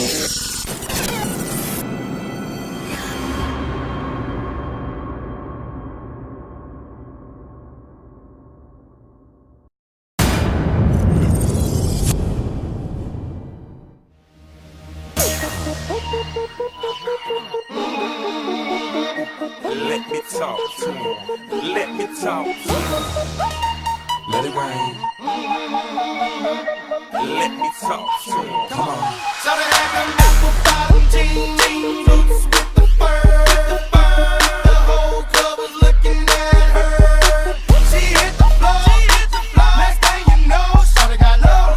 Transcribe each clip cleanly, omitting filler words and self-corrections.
Let me talk to him. Let me talk to him. Let it rain. Let me talk to him. Come on. Started having apple bottom jeans, boots with the fur. The whole club was looking at her. She hit the floor. Next thing you know, shawty got low.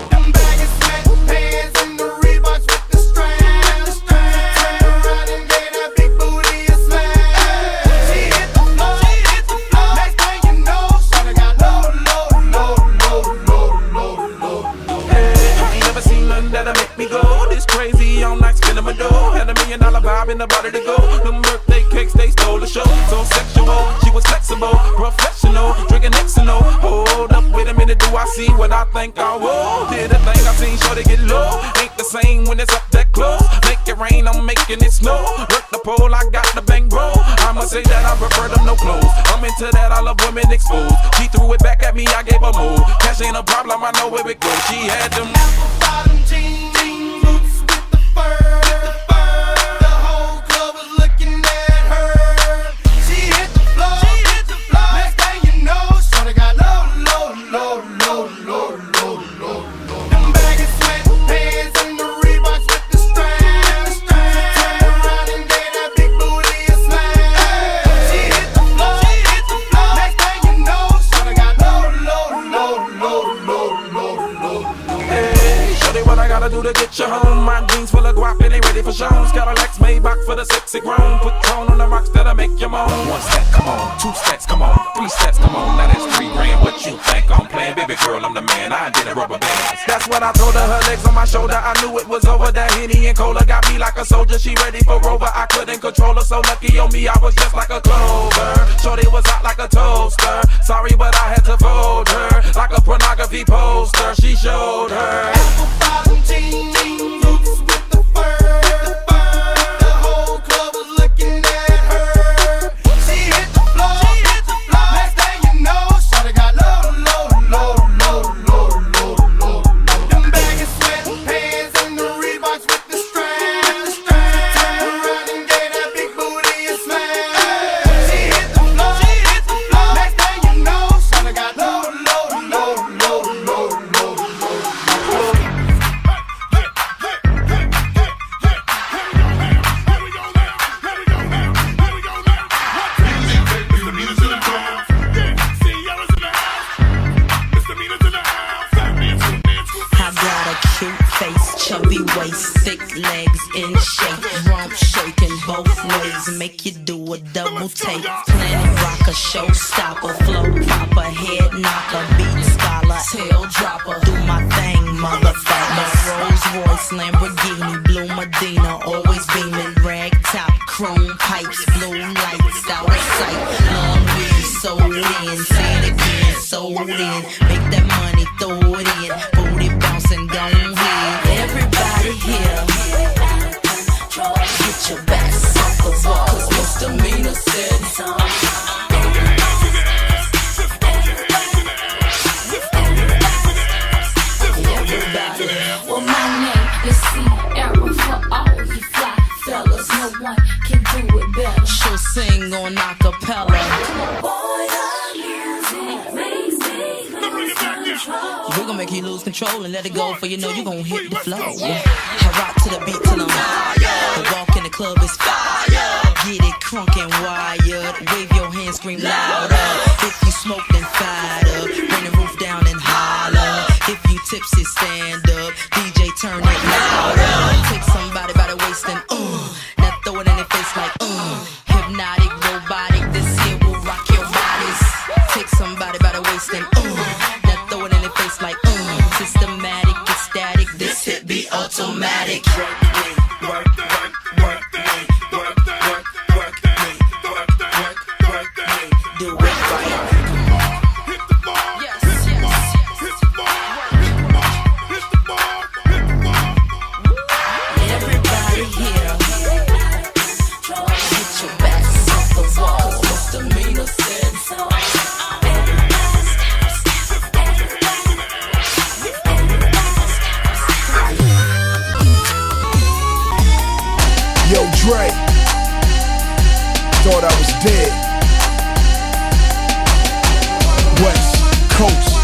Them baggy sweatpants and the Reeboks with the strands. Turned around and gave that big booty a smash. She hit the floor. Next thing you know, shawty got low. Hey, I ain't never seen nothing that'll make me go this crazy all night spinning my dough. Had $1 million vibe in the body to go. Them birthday cakes, they stole the show. So sexual, she was flexible, professional, drinking Xano. Hold up, wait a minute, do I see what I think I will? Did a thing I seen, sure they get low. Ain't the same when it's up that close. Make it rain, I'm making it snow. Work the pole, I got the bang bro. I'ma say that I prefer them no clothes. I'm into that, I love women exposed. She threw it back at me, I gave her move. Cash ain't a problem, I know where it goes. She had them apple bottom jeans, boots with the fur. The whole club was looking at her. She hit the floor. Next thing you know, shawty got low. Them baggy sweatpants and the Reeboks with the strands. Turned around and gave that big booty a smash. She hit the floor. Next thing you know, shawty got low. Hey, shorty, what I gotta do to get you home? My jeans full of guap and they ready for shows. Got a Lex Maybach for the sexy grown. Put tone on the rocks that'll make you moan. 1 step, come on. 2 steps, come on. 3 steps, come on. Now that's 3 grand. What you think I'm playing? Baby girl, I'm the man. I did a rubber band. That's what I told her. Her legs on my shoulder. I knew it was over. That Henny and Cola got me like a soldier. She ready for Rover. I couldn't control her. So lucky on me, I was just like a clover. Shorty was hot like a toaster. Sorry, but I had to fold her like a pornography poster. She showed her apple bottom jeans, boots with the fur. The whole club was looking at her. She hit the floor. Next thing you know, shawty got low. Them baggy sweatpants and the Reeboks with the strands. Turned around and gave that big booty a smash. She hit the floor. Next thing you know, shawty got low. Chubby waist, thick legs in shape, rump shaking both ways, make you do a double take. Planet rocker, showstopper, flow proper, head knocker, beat scholar, tail dropper. Do my thing, motherfucker. Rolls Royce, Lamborghini, blue Medina, always beaming, rag top, chrome pipes, blue lights, out of sight. Long weed, sold in, say it again, sold in. Make that money, throw it in, booty bouncing, gone ahead. Everybody here, get your backs off the wall, 'cause misdemeanor said everybody. Well, my name is Sierra for all you fly fellas. No one can do it better. She'll sing on acapella. We're gonna make you lose control and let it go, for you know you gon' hit the flow. I rock to the beat till I'm higher. The walk in the club is fire. Get it crunk and wired. Wave your hands, scream louder. If you smoke, then fired up. Bring the roof down and holler. If you tipsy, stand up. DJ, turn it louder. Take somebody by the waist and now throw it in their face like hypnotic, robotic. This here will rock your bodies. Take somebody by the waist and now throw it in their face like systematic, ecstatic. This hit be automatic. Do it right. Yes, yes, yes. dead. West Coast.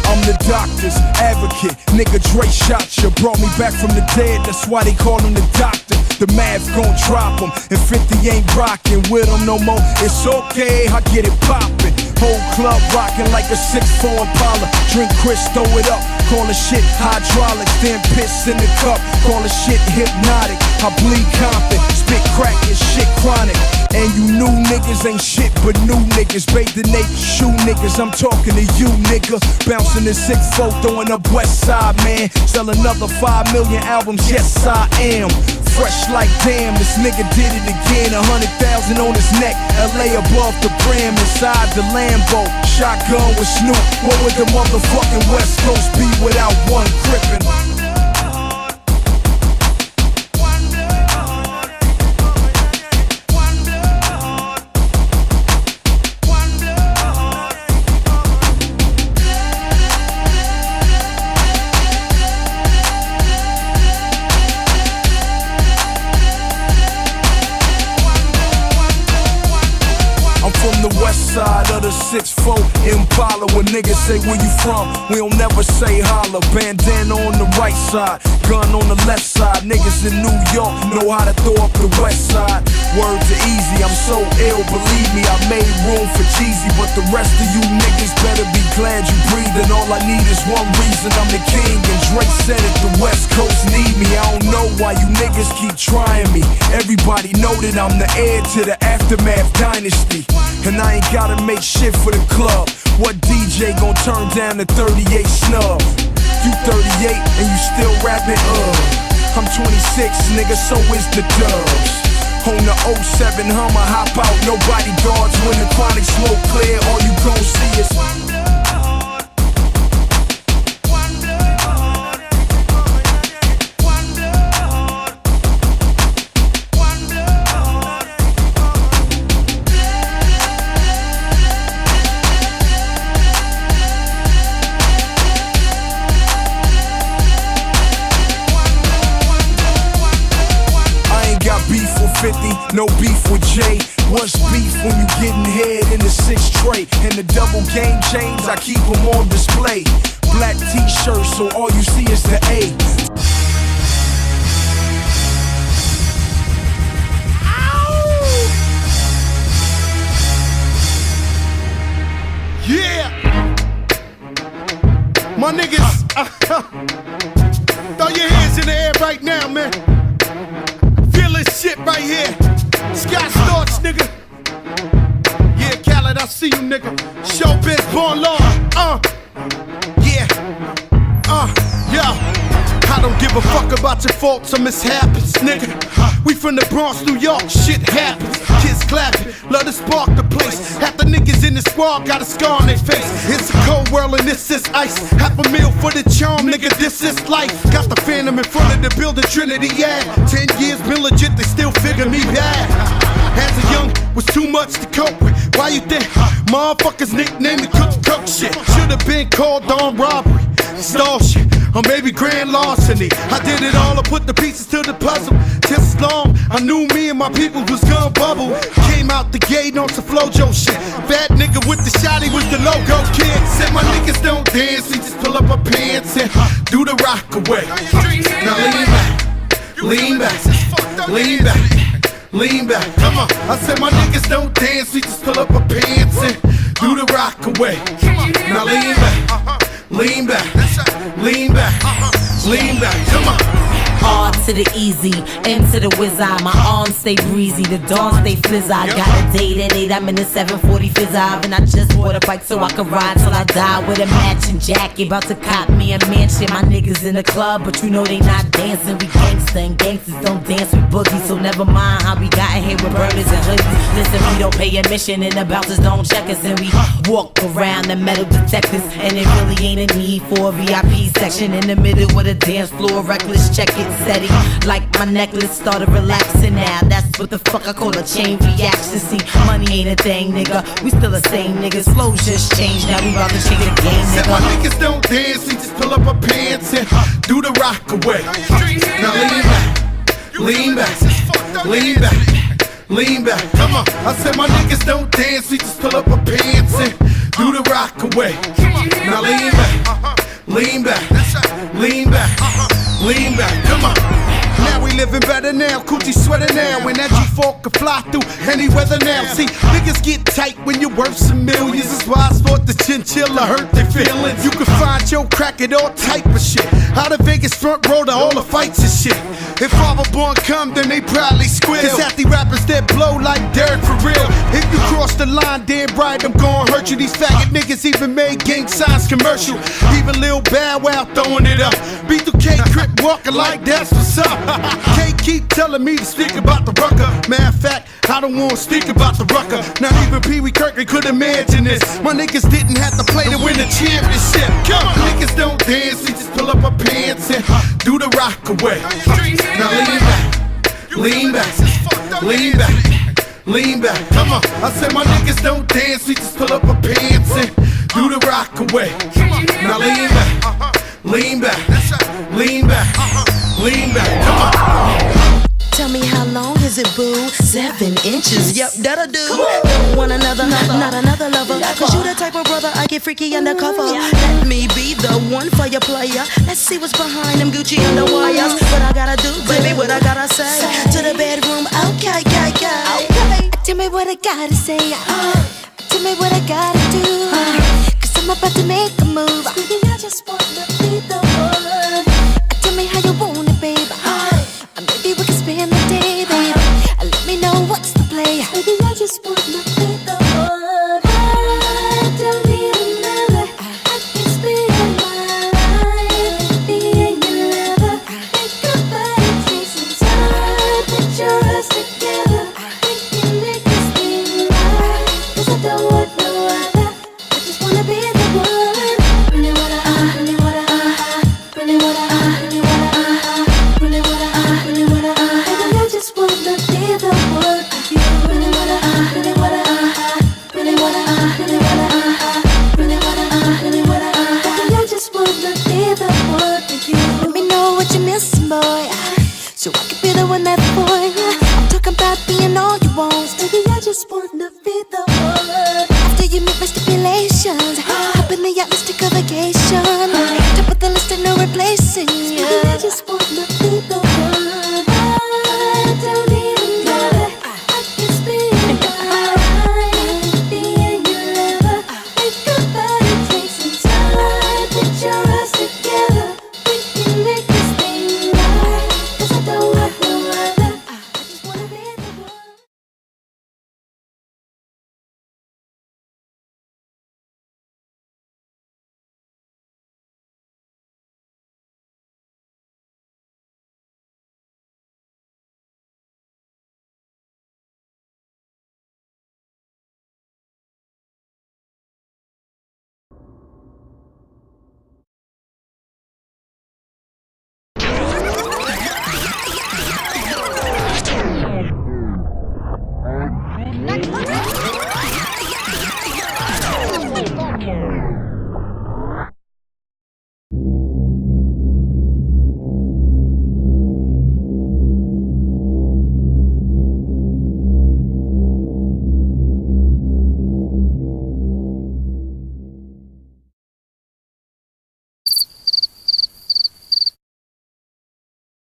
I'm the doctor's advocate. Nigga Dre shot ya, brought me back from the dead. That's why they call him the doctor. The math gon' drop him, and 50 ain't rockin' with him no more. It's okay, I get it poppin'. Whole club rockin' like a 6'4 Impala. Drink Chris, throw it up, call the shit hydraulics. Then piss in the cup, call the shit hypnotic. I bleed Compton, spit crack and shit chronic. And you new niggas ain't shit but new niggas. Bathe the naked shoe niggas, I'm talking to you nigga. Bouncing the 6'4, throwing up West Side, man. Sell another 5 million albums, yes I am. Fresh like damn, this nigga did it again. 100,000 on his neck, LA above the brim. Inside the Lambo, shotgun with Snoop. What would the motherfucking West Coast be without one gripping? Side of the 6'4 Impala. When niggas say where you from, we don't never say holla. Bandana on the right side, gun on the left side. Niggas in New York know how to throw up the west side. Words are easy, I'm so ill, believe me. I made room for Jeezy, but the rest of you niggas better be glad you breathing. All I need is one reason, I'm the king. And Drake said it, the West Coast need me. I don't know why you niggas keep trying me. Everybody know that I'm the heir to the Aftermath dynasty. And I ain't gotta make shit for the club. What DJ gon' turn down the 38 snub? You 38 and you still rapping, I'm 26, nigga, so is the Dubs. On the 07 Hummer, hop out, nobody guards. When the chronic smoke clear, all you gon' see is no beef with Jay. What's beef when you getting head in the 6 tray? And the double game chains, I keep them on display. Black t-shirts, so all you see is the A. Yeah! My niggas, throw your hands in the air right now, man. Feel this shit right here. Scott Storch, nigga. Yeah, Khaled, I see you, nigga. Showbiz, born law. Yeah. Yo. I don't give a fuck about your faults or mishaps, nigga. We from the Bronx, New York, shit happens. Kids clapping, love to spark the place. Half the niggas in the squad got a scar on their face. It's a cold world and this is ice. Half a meal for the charm, nigga, this is life. Got the Phantom in front of the building, Trinity, yeah. 10 years been legit, they still figure me bad. As a young, was too much to cope with. Why you think motherfuckers nicknamed me cook shit? Should've been called on robbery, stall shit, or maybe grand larceny. I did it all, I put the pieces to the puzzle. Just as long, I knew me and my people was gonna bubble. Came out the gate on some Flojo shit. Fat nigga with the shotty was the logo kid. Said my niggas don't dance, we just pull up our pants and do the rock away. Now lean back, lean back, lean back, lean back. Come on, I said my niggas don't dance, we just pull up our pants and do the rock away. Now lean back, lean back, lean back, lean back. Come on. R to the easy, M to the whiz eye. My arms stay breezy, the dawn stay fizz. I got a date at 8, I'm in the 740 fizz eye. And I just bought a bike so I can ride till I die with a matching jacket. About to cop me a mansion. My niggas in the club, but you know they not dancing. We gangsta and gangsters don't dance with boogies. So never mind how we got in here with burners and hoodies. Listen, we don't pay admission and the bouncers don't check us. And we walk around the metal detectors. And it really ain't a need for a VIP section. In the middle of the dance floor, reckless, check it, steady. Like my necklace started relaxing now. That's what the fuck I call a chain reaction. See, money ain't a thing, nigga. We still the same niggas. Flows just changed, now we about to change the game, Said nigga. my niggas don't dance, we just pull up our pants and do the rock away. Now lean back, lean back, lean back, lean back. Come on, I said my niggas don't dance, we just pull up our pants and do the rock away. Now lean back, lean back, lean back, lean back. Come on. Now we living better now, coochie sweater now. When that G4 can fly through any weather now. See, niggas get tight when you're worth some millions. That's why I thought the chinchilla hurt their feelings. You can find your crack at all type of shit. Out of Vegas front row to all the fights and shit. If Father Born come, then they probably squeal. Cause half the rappers that blow like dirt for real. If you cross the line, damn right, I'm gon' hurt you. These faggot niggas even made gang signs commercial. Even Lil Bow Wow throwing it up. B2K Crip walking like that's what's up. K keep telling me to speak about the rucker. Matter of fact, I don't wanna speak about the rucker. Not even Pee Wee Kirkland could imagine this. My niggas didn't have to play to win the championship. Come on, niggas don't dance, we just pull up our pants and do the rock away. Now lean back, lean back, lean back, lean back. Come on, I said my niggas don't dance, we just pull up our pants and do the rock away. Now lean back, lean back, lean back, lean back. Come on. Tell me how long is it, boo? 7 inches, yep, that'll do. Don't want another, not another lover. Cause you the type of brother I get freaky undercover. Let me be the one for your player. Let's see what's behind them Gucci underwires. What I gotta do, baby, what I gotta say. To the bedroom, okay. Tell me what I gotta say. Tell me what I gotta do. Cause I'm about to make a move. Baby, I just wanna be the one. Tell me how you want it, baby. Maybe we can spend the day, baby. Let me know what's the play. Baby, I just wanna be the one. I don't need another. I can spend my life being your lover. Think about it, take some time. Picture us together. We can make this thing right. Cause I don't want no other. I just wanna be the one. Really wanna, really wanna, really wanna, really wanna, really wanna, really wanna. Baby, I just wanna be the one for you. Really wanna, really wanna, really wanna, really wanna, really wanna, really wanna. Baby, I just wanna be the one for you. Let me know what you're missing, boy, so I can be the one that's for you. I'm talking about being all you want. Baby, I just wanna be the one. After you meet my stipulations, hop in the yacht, let's take a vacation. Top of the list and no replacing you. Baby, I just wanna be the one. I don't need another. I can spend my life being your lover. Think about it, take some time. Picture us together. We can make this thing right. Cause I don't want no other. I just wanna be the one.